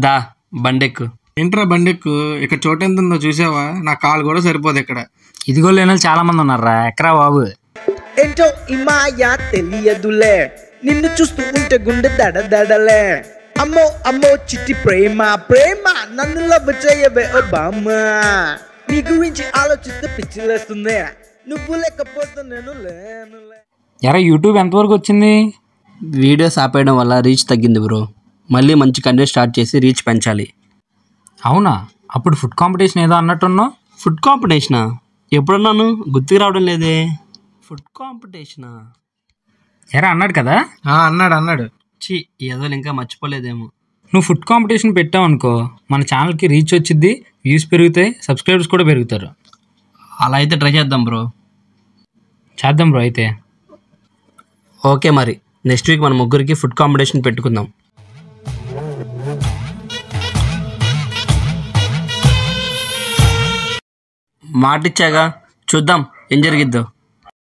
దా బండెక్కు. ఏంట్రా బండెక్కు? ఇక్కడ చోటు ఎంత ఉందో చూసావా? నా కాలు కూడా సరిపోదు ఇక్కడ. ఇదిగో లేని చాలా మంది ఉన్నారా, ఎక్కరా బాబు. ఏంటో ఈ మాయా తెలియదులే, నిన్ను చూస్తూ ఉంటే గుండె దడదడలే. అమ్మో అమ్మో చిట్టి ప్రేమ ప్రేమ, నన్ను లవ్ చేయవే ఓ బామ్మ. నీ గురించి ఆలోచిస్తే పిచ్చిలేస్తుంది, నువ్వు లేకపోతే నేను లేనులే. ఎరా యూట్యూబ్ ఎంతవరకు వచ్చింది? వీడియోస్ ఆపేయడం వల్ల రీచ్ తగ్గింది బ్రో. మళ్ళీ మంచి కంటెంట్ స్టార్ట్ చేసి రీచ్ పెంచాలి. అవునా? అప్పుడు ఫుడ్ కాంపిటీషన్ ఏదో అన్నట్టున్నావు. ఫుడ్ కాంపిటీషనా? ఎప్పుడన్నాను? గుర్తుకు రావడం లేదే. ఫుడ్ కాంపిటీషనా? ఎరా అన్నాడు కదా. అన్నాడు. చి, ఏదో ఇంకా మర్చిపోలేదేమో. నువ్వు ఫుడ్ కాంపిటీషన్ పెట్టావు అనుకో, మన ఛానల్కి రీచ్ వచ్చిద్ది, వ్యూస్ పెరుగుతాయి, సబ్స్క్రైబర్స్ కూడా పెరుగుతారు. అలా అయితే ట్రై చేద్దాం బ్రో. చేద్దాం బ్రో అయితే. ఓకే మరి నెక్స్ట్ వీక్ మన ముగ్గురికి ఫుడ్ కాంపిటీషన్ పెట్టుకుందాం. మాటిచ్చాగా, చూద్దాం ఏం జరిగిద్దో.